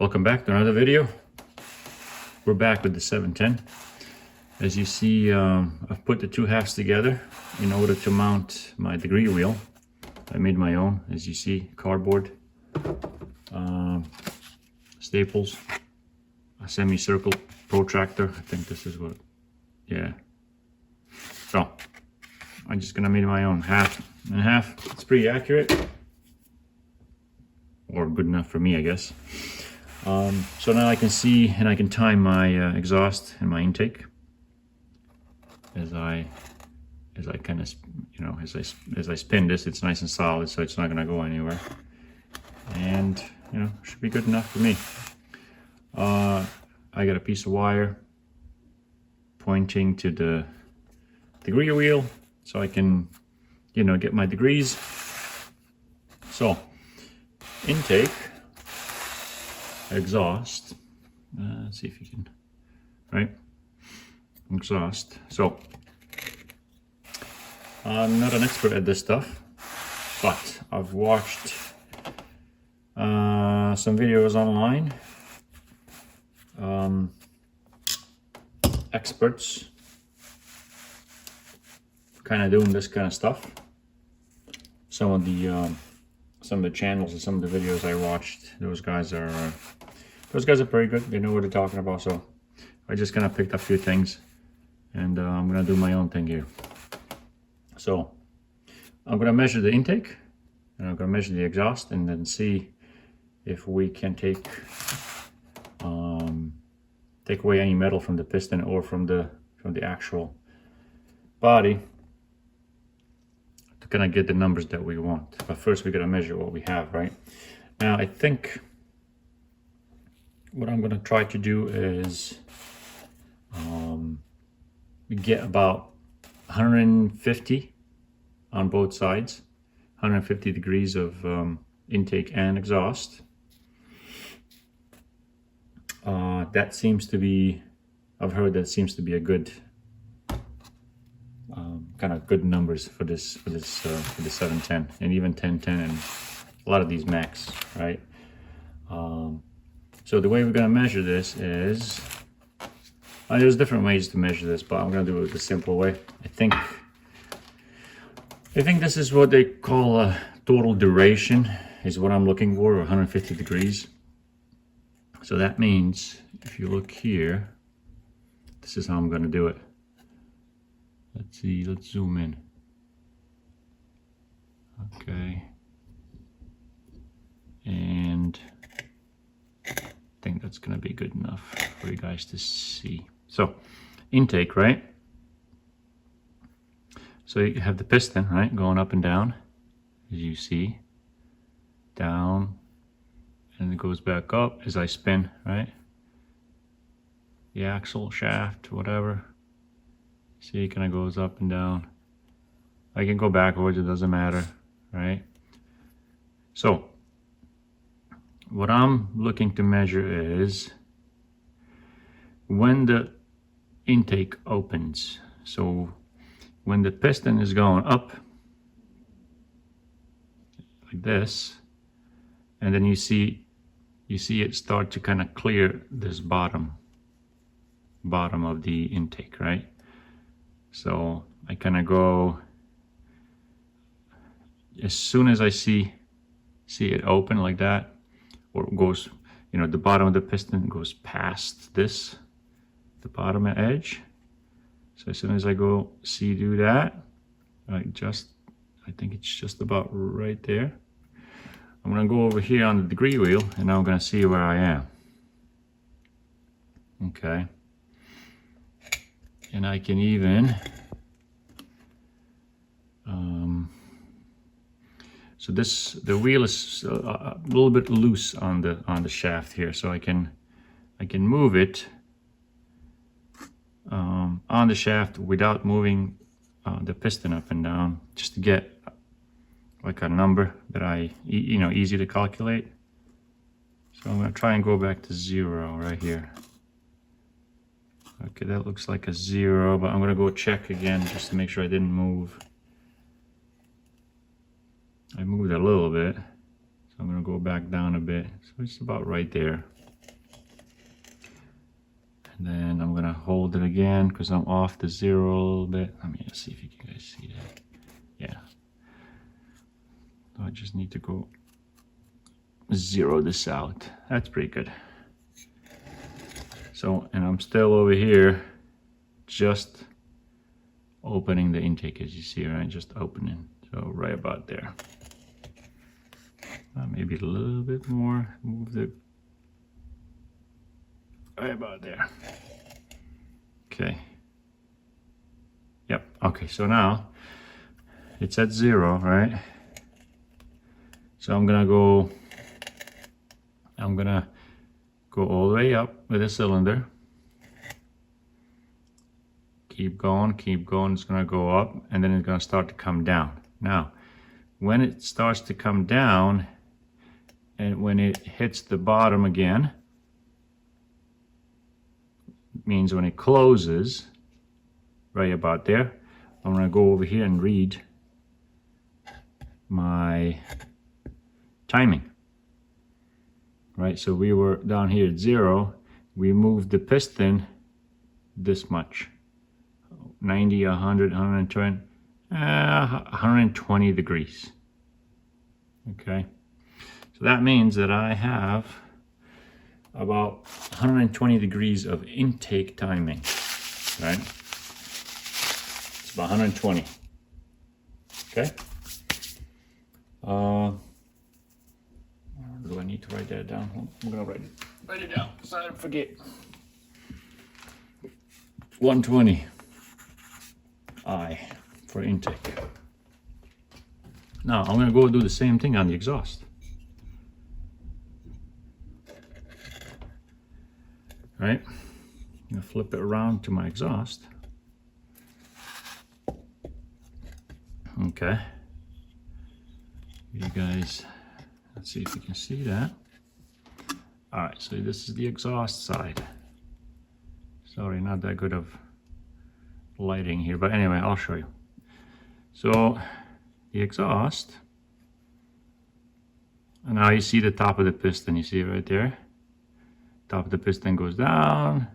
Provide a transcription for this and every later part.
Welcome back to another video. We're back with the 710. As you see, I've put the two halves together in order to mount my degree wheel. I made my own, as you see, cardboard, staples, a semicircle protractor. I think this is what, yeah. So I'm just gonna make my own, half and half. It's pretty accurate, or good enough for me, I guess. So now I can see and I can time my exhaust and my intake as I kind of, you know, as I spin this. It's nice and solid, so it's not gonna go anywhere, and you know, should be good enough for me. I got a piece of wire pointing to the degree wheel, so I can, you know, get my degrees. So intake, exhaust, let's see if you can, right, exhaust. So I'm not an expert at this stuff, but I've watched some videos online, experts kind of doing this kind of stuff. Some of the channels and some of the videos I watched, those guys are pretty good. They know what they're talking about. So I just kind of picked up a few things, and I'm gonna do my own thing here. So I'm gonna measure the intake, and I'm gonna measure the exhaust, and then see if we can take away any metal from the piston or from the actual body to kind of get the numbers that we want. But first we gotta measure what we have, right? Now I think what I'm gonna try to do is get about 150 on both sides, 150 degrees of intake and exhaust. That seems to be, I've heard that seems to be a good kind of good numbers for the 710 and even 1010 and a lot of these Macs, right? So the way we're gonna measure this is, there's different ways to measure this, but I'm gonna do it the simple way. I think this is what they call a total duration, is what I'm looking for, 150 degrees. So that means if you look here, this is how I'm gonna do it. Let's see, let's zoom in. Okay. And I think that's gonna be good enough for you guys to see. So intake, right? So you have the piston, right, going up and down, as you see, down, and it goes back up as I spin, right? The axle, shaft, whatever. See, it kind of goes up and down. I can go backwards, it doesn't matter, right? So what I'm looking to measure is when the intake opens. So when the piston is going up like this, and then you see it start to kind of clear this bottom of the intake, right? So I kind of go, as soon as I see it open like that, or it goes, you know, the bottom of the piston goes past this, the bottom edge. So as soon as I do that, I think it's just about right there. I'm gonna go over here on the degree wheel, and now I'm gonna see where I am. Okay. And I can even, so the wheel is a little bit loose on the shaft here, so I can move it on the shaft without moving the piston up and down, just to get like a number that you know, easy to calculate. So I'm gonna try and go back to 0 right here. Okay, that looks like a 0, but I'm gonna go check again just to make sure I didn't move. I moved a little bit, so I'm gonna go back down a bit. So it's about right there. Then I'm gonna hold it again because I'm off the 0 a little bit. Let me see if you can guys see that. Yeah. So I just need to go 0 this out. That's pretty good. So, and I'm still over here just opening the intake, as you see, right? Just opening. So right about there. Maybe a little bit more. Move the right about there. Okay. Yep. Okay. So now it's at 0, right? So I'm gonna go all the way up with the cylinder. Keep going, keep going. It's gonna go up, and then it's gonna start to come down. Now, when it starts to come down, and when it hits the bottom again, means when it closes, right about there, I'm gonna go over here and read my timing. Right, so we were down here at 0. We moved the piston this much. 90, 100, 120, 120 degrees. Okay, so that means that I have about 120 degrees of intake timing, right? It's about 120. Okay. Do I need to write that down? I'm gonna write it down so I don't forget. 120 I for intake. Now I'm gonna go do the same thing on the exhaust. Right? I'm gonna flip it around to my exhaust. Okay. You guys, let's see if you can see that. All right, so this is the exhaust side. Sorry, not that good of lighting here, but anyway, I'll show you. So the exhaust, and now you see the top of the piston. You see it right there? Top of the piston goes down,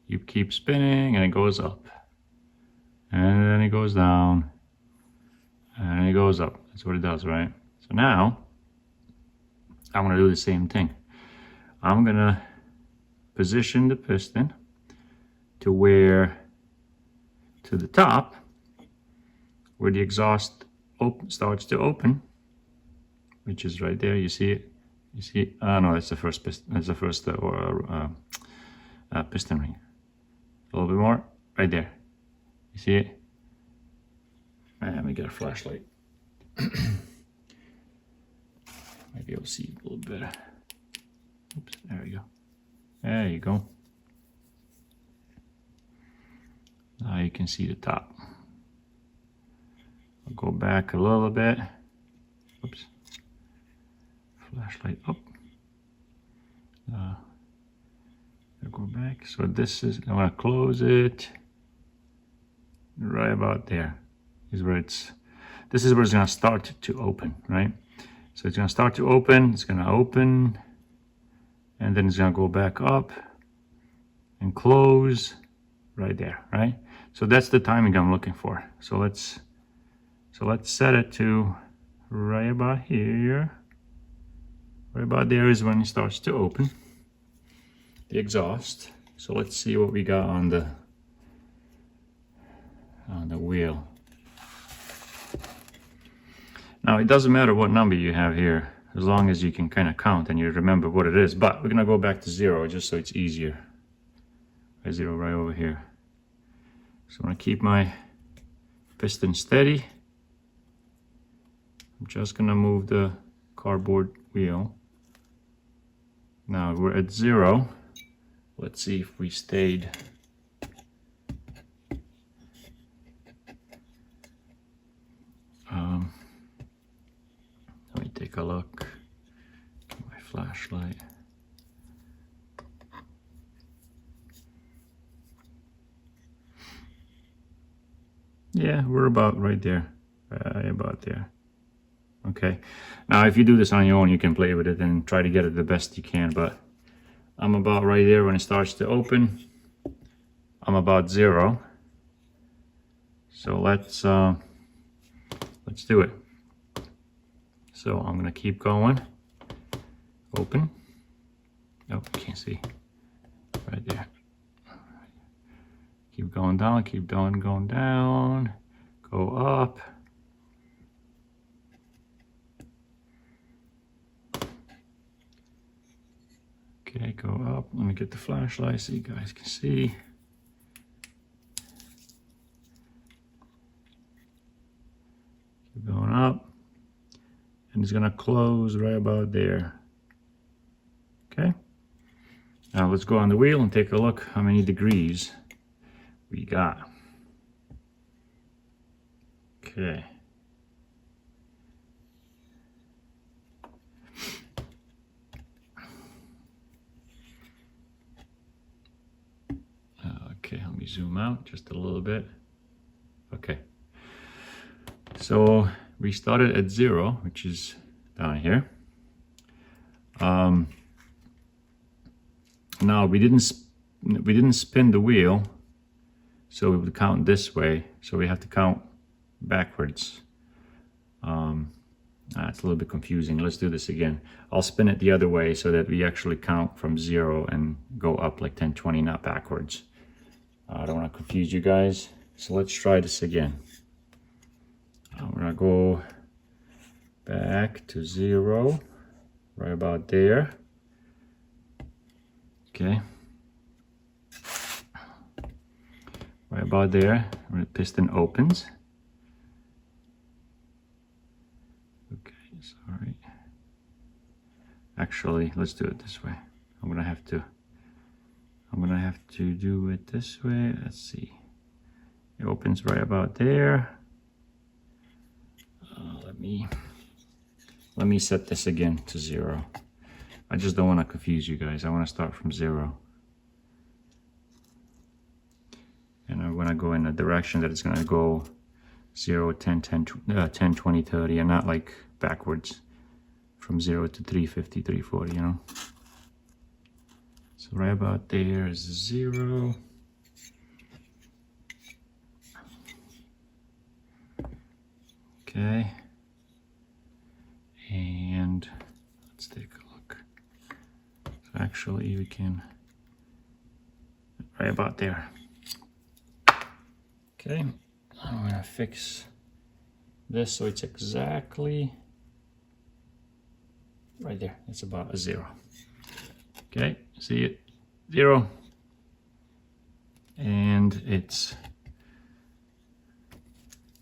you keep spinning, and it goes up. And then it goes down, and it goes up. That's what it does, right? So now, I'm gonna do the same thing. I'm gonna position the piston to the top, where the exhaust starts to open, which is right there. You see it? You see it? No, that's the first piston. That's the first piston ring. A little bit more, right there. You see it? Let me get a flashlight. Maybe I'll see it a little better. Oops, there we go. There you go. Now you can see the top. I'll go back a little bit. Oops. Flashlight up. I'll go back. So this is, I'm gonna close it right about there. This is where it's gonna start to open, right? So it's gonna start to open, it's gonna open, and then it's gonna go back up and close right there, right? So that's the timing I'm looking for. So let's set it to right about here. Right about there is when it starts to open, the exhaust. So let's see what we got on the wheel. Now, it doesn't matter what number you have here, as long as you can kind of count and you remember what it is. But we're gonna go back to 0 just so it's easier. 0 right over here. So I'm gonna keep my piston steady. I'm just gonna move the cardboard wheel. Now we're at 0. Let's see if we stayed. Let me take a look. Get my flashlight. Yeah, we're about right there. About there. Okay. Now, if you do this on your own, you can play with it and try to get it the best you can. But I'm about right there when it starts to open. I'm about 0. So let's do it. So I'm gonna keep going. Open. Oh, you can't see. Right there. Keep going down, keep going down. Go up. Okay, go up. Let me get the flashlight so you guys can see. Keep going up. And it's gonna close right about there. Okay. Now let's go on the wheel and take a look how many degrees we got. Okay. Okay, let me zoom out just a little bit. Okay. So we started at 0, which is down here. Now we didn't spin the wheel, so we would count this way. So we have to count backwards. It's a little bit confusing. Let's do this again. I'll spin it the other way so that we actually count from 0 and go up like 10, 20, not backwards. I don't want to confuse you guys. So let's try this again. I'm gonna go back to 0, right about there. Okay. Right about there, where the piston opens. Okay, sorry. Actually, let's do it this way. I'm gonna have to do it this way. Let's see. It opens right about there. Let me set this again to 0. I just don't want to confuse you guys. I want to start from 0. And I want to go in a direction that it's going to go 0, 10, 10, 10, 20, 30, and not like backwards from 0 to 350, 340, you know. So right about there is 0. Okay. And let's take a look. So actually we can, right about there. Okay, I'm gonna fix this so it's exactly right there. It's about a 0. Okay, see it? 0. And it's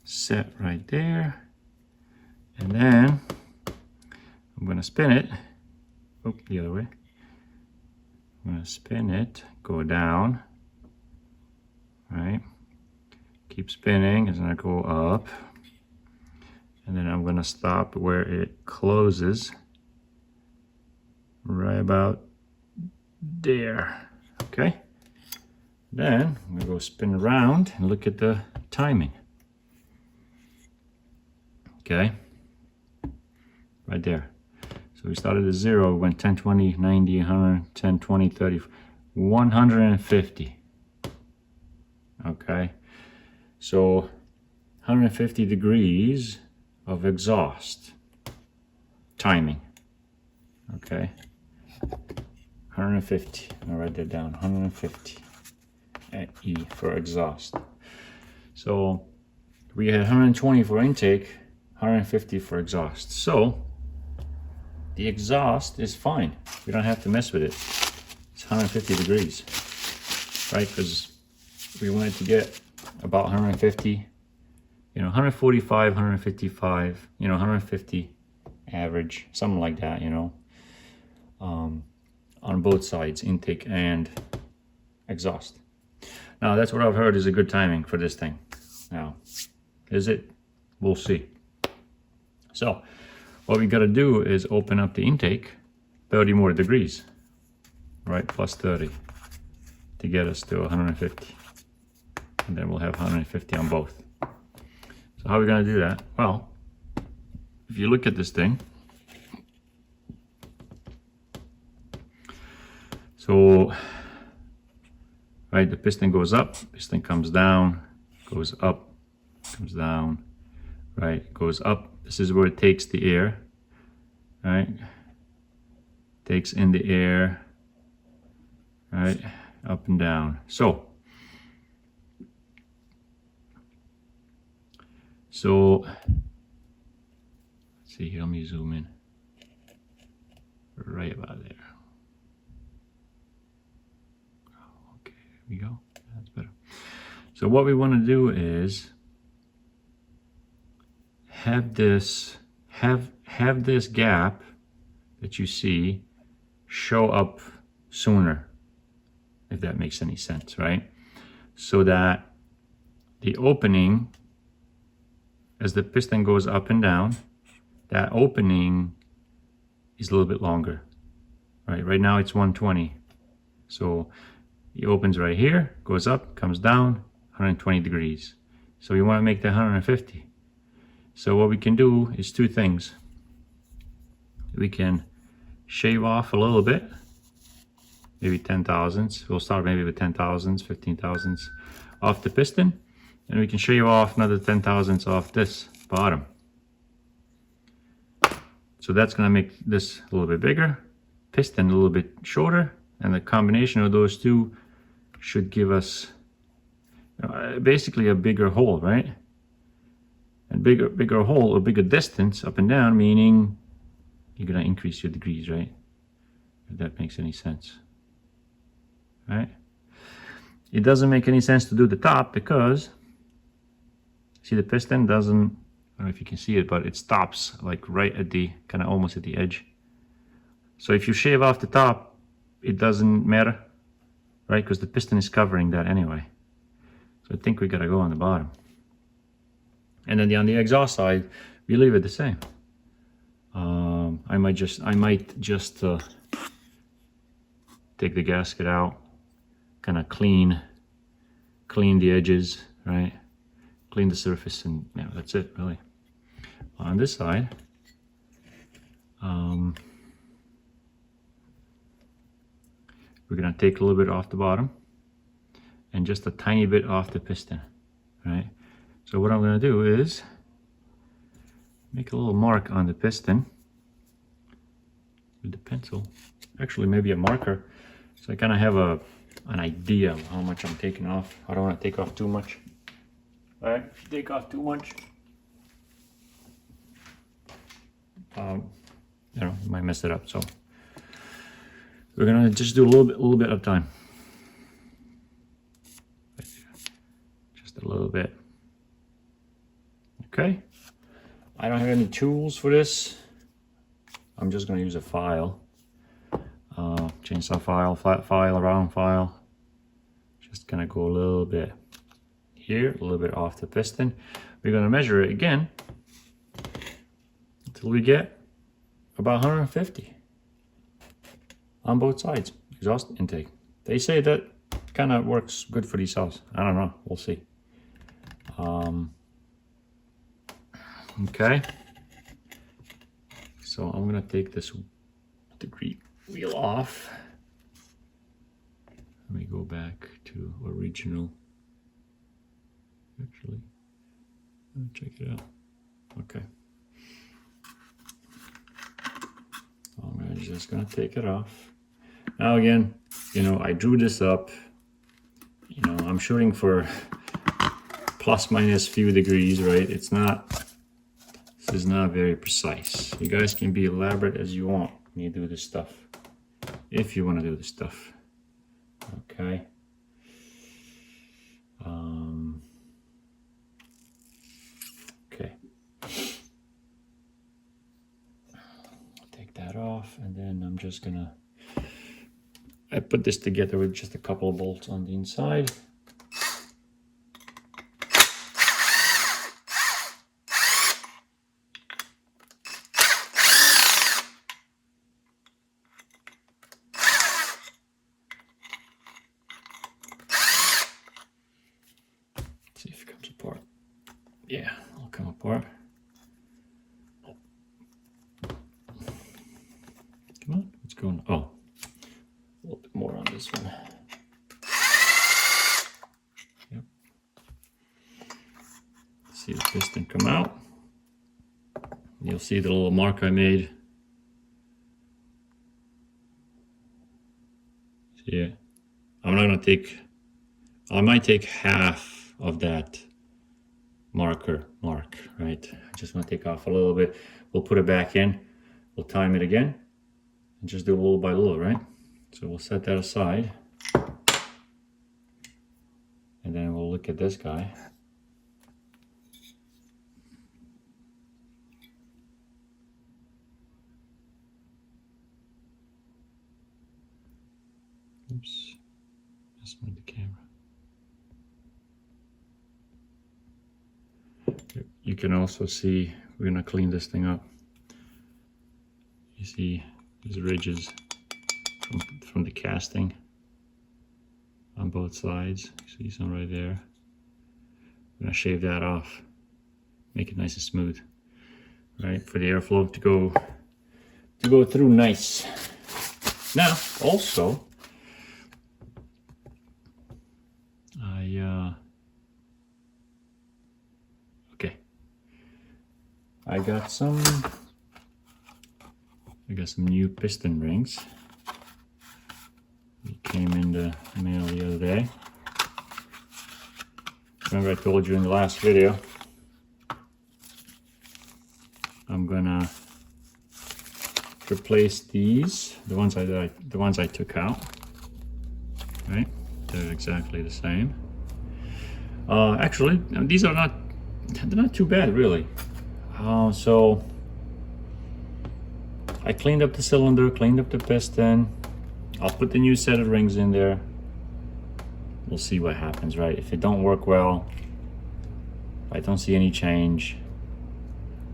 set right there. And then I'm gonna spin it. Oh, the other way. I'm gonna spin it, go down. Right? Keep spinning, it's gonna go up. And then I'm gonna stop where it closes. Right about there. Okay? Then I'm gonna go spin around and look at the timing. Okay? Right there. So we started at 0, went 10, 20, 90, 100, 10, 20, 30, 150. Okay? So 150 degrees of exhaust timing. Okay? 150. I'll write that down. 150 at E for exhaust. So we had 120 for intake, 150 for exhaust. So the exhaust is fine. We don't have to mess with it. It's 150 degrees, right? Because we wanted to get about 150, 145, 155, 150 average, something like that, on both sides, intake and exhaust. Now that's what I've heard is a good timing for this thing. Now, is it? We'll see. So what we got to do is open up the intake 30 more degrees, right? Plus 30 to get us to 150. And then we'll have 150 on both. So how are we going to do that? Well, if you look at this thing, so right? The piston goes up, piston comes down, goes up, comes down, right? Goes up. This is where it takes the air, right? Takes in the air, right? Up and down. So let's see here, let me zoom in. Right about there. Okay, there we go. That's better. So what we want to do is have this gap that you see show up sooner, if that makes any sense, right? So that the opening, as the piston goes up and down, that opening is a little bit longer, right? Right now it's 120. So it opens right here, goes up, comes down, 120 degrees. So you want to make that 150. So what we can do is two things. We can shave off a little bit, maybe 10 thousandths. We'll start maybe with 10 thousandths, 15 thousandths off the piston. And we can shave off another 10 thousandths off this bottom. So that's going to make this a little bit bigger, piston a little bit shorter, and the combination of those two should give us basically a bigger hole, right? And bigger hole or bigger distance up and down, meaning you're going to increase your degrees, right? If that makes any sense, right? It doesn't make any sense to do the top because, see, the piston doesn't, I don't know if you can see it, but it stops like right at the, kind of almost at the edge. So if you shave off the top, it doesn't matter, right? Because the piston is covering that anyway. So I think we gotta go on the bottom. And then on the exhaust side, we leave it the same. I might just take the gasket out, kind of clean the edges, right? Clean the surface, and yeah, that's it really. On this side, we're gonna take a little bit off the bottom and just a tiny bit off the piston, right? So what I'm gonna do is make a little mark on the piston with the pencil. Actually, maybe a marker, so I kind of have an idea of how much I'm taking off. I don't want to take off too much. All right, if you take off too much, you know, you might mess it up. So we're gonna just do a little bit at a time. Just a little bit. Okay. I don't have any tools for this. I'm just gonna use a file, chainsaw file, flat file, round file. Just gonna go a little bit here, a little bit off the piston. We're gonna measure it again until we get about 150 on both sides, exhaust intake. They say that kind of works good for these cells. I don't know, we'll see. Okay, so I'm gonna take this degree wheel off. Let me go back to original. Actually, check it out. Okay, I'm just gonna take it off. Now again, you know, I drew this up. You know, I'm shooting for plus minus few degrees, right? It's not. This is not very precise. You guys can be elaborate as you want when you do this stuff, if you want to do this stuff. Okay. Okay. Take that off, and then I'm just gonna. I put this together with just a couple of bolts on the inside. See if it comes apart. Yeah, it'll come apart. Come on, what's going on? Oh, a little bit more on this one. See the piston come out. You'll see the little mark I made. See it? I'm not gonna take, I might take half of that mark, right? I just want to take off a little bit. We'll put it back in. We'll time it again and just do it little by little, right? So we'll set that aside. And then we'll look at this guy. Oops, let's move the camera. You can also see, we're gonna clean this thing up. You see these ridges from the casting on both sides. You see some right there. I'm gonna shave that off, make it nice and smooth, right? For the airflow to go through nice. Now, also, I got some new piston rings. They came in the mail the other day. Remember I told you in the last video, I'm gonna replace these, the ones I took out, right? They're exactly the same. Actually, these are they're not too bad really. So I cleaned up the cylinder, cleaned up the piston. I'll put the new set of rings in there. We'll see what happens, right? If it don't work well, I don't see any change,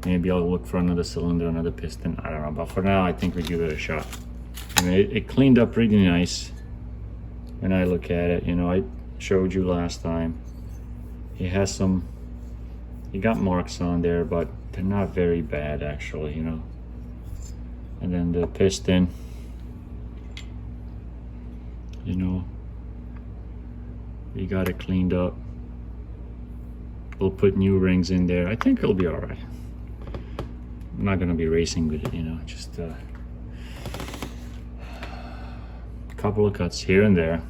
maybe I'll look for another cylinder, another piston, I don't know. But for now, I think we give it a shot. I mean, it cleaned up pretty nice when I look at it. You know, I showed you last time. It got marks on there, but they're not very bad actually, you know. And then the piston, you know, we got it cleaned up. We'll put new rings in there. I think it'll be all right. I'm not gonna be racing with it, you know, just a couple of cuts here and there.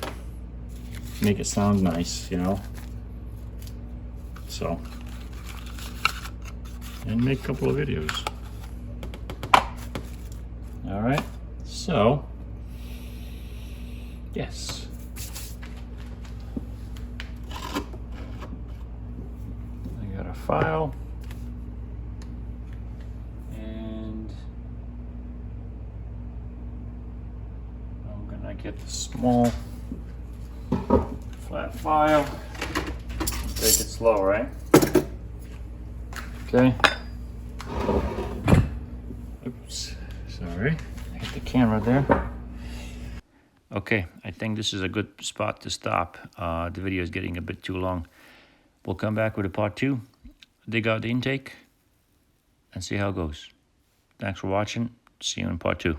Make it sound nice, you know. So, and make a couple of videos. All right, so, yes. I got a file, and I'm gonna get the small flat file. Take it slow, right? Okay. Oops, sorry. I hit the camera there. Okay, I think this is a good spot to stop. The video is getting a bit too long. We'll come back with a part 2, dig out the intake, and see how it goes. Thanks for watching. See you in part 2.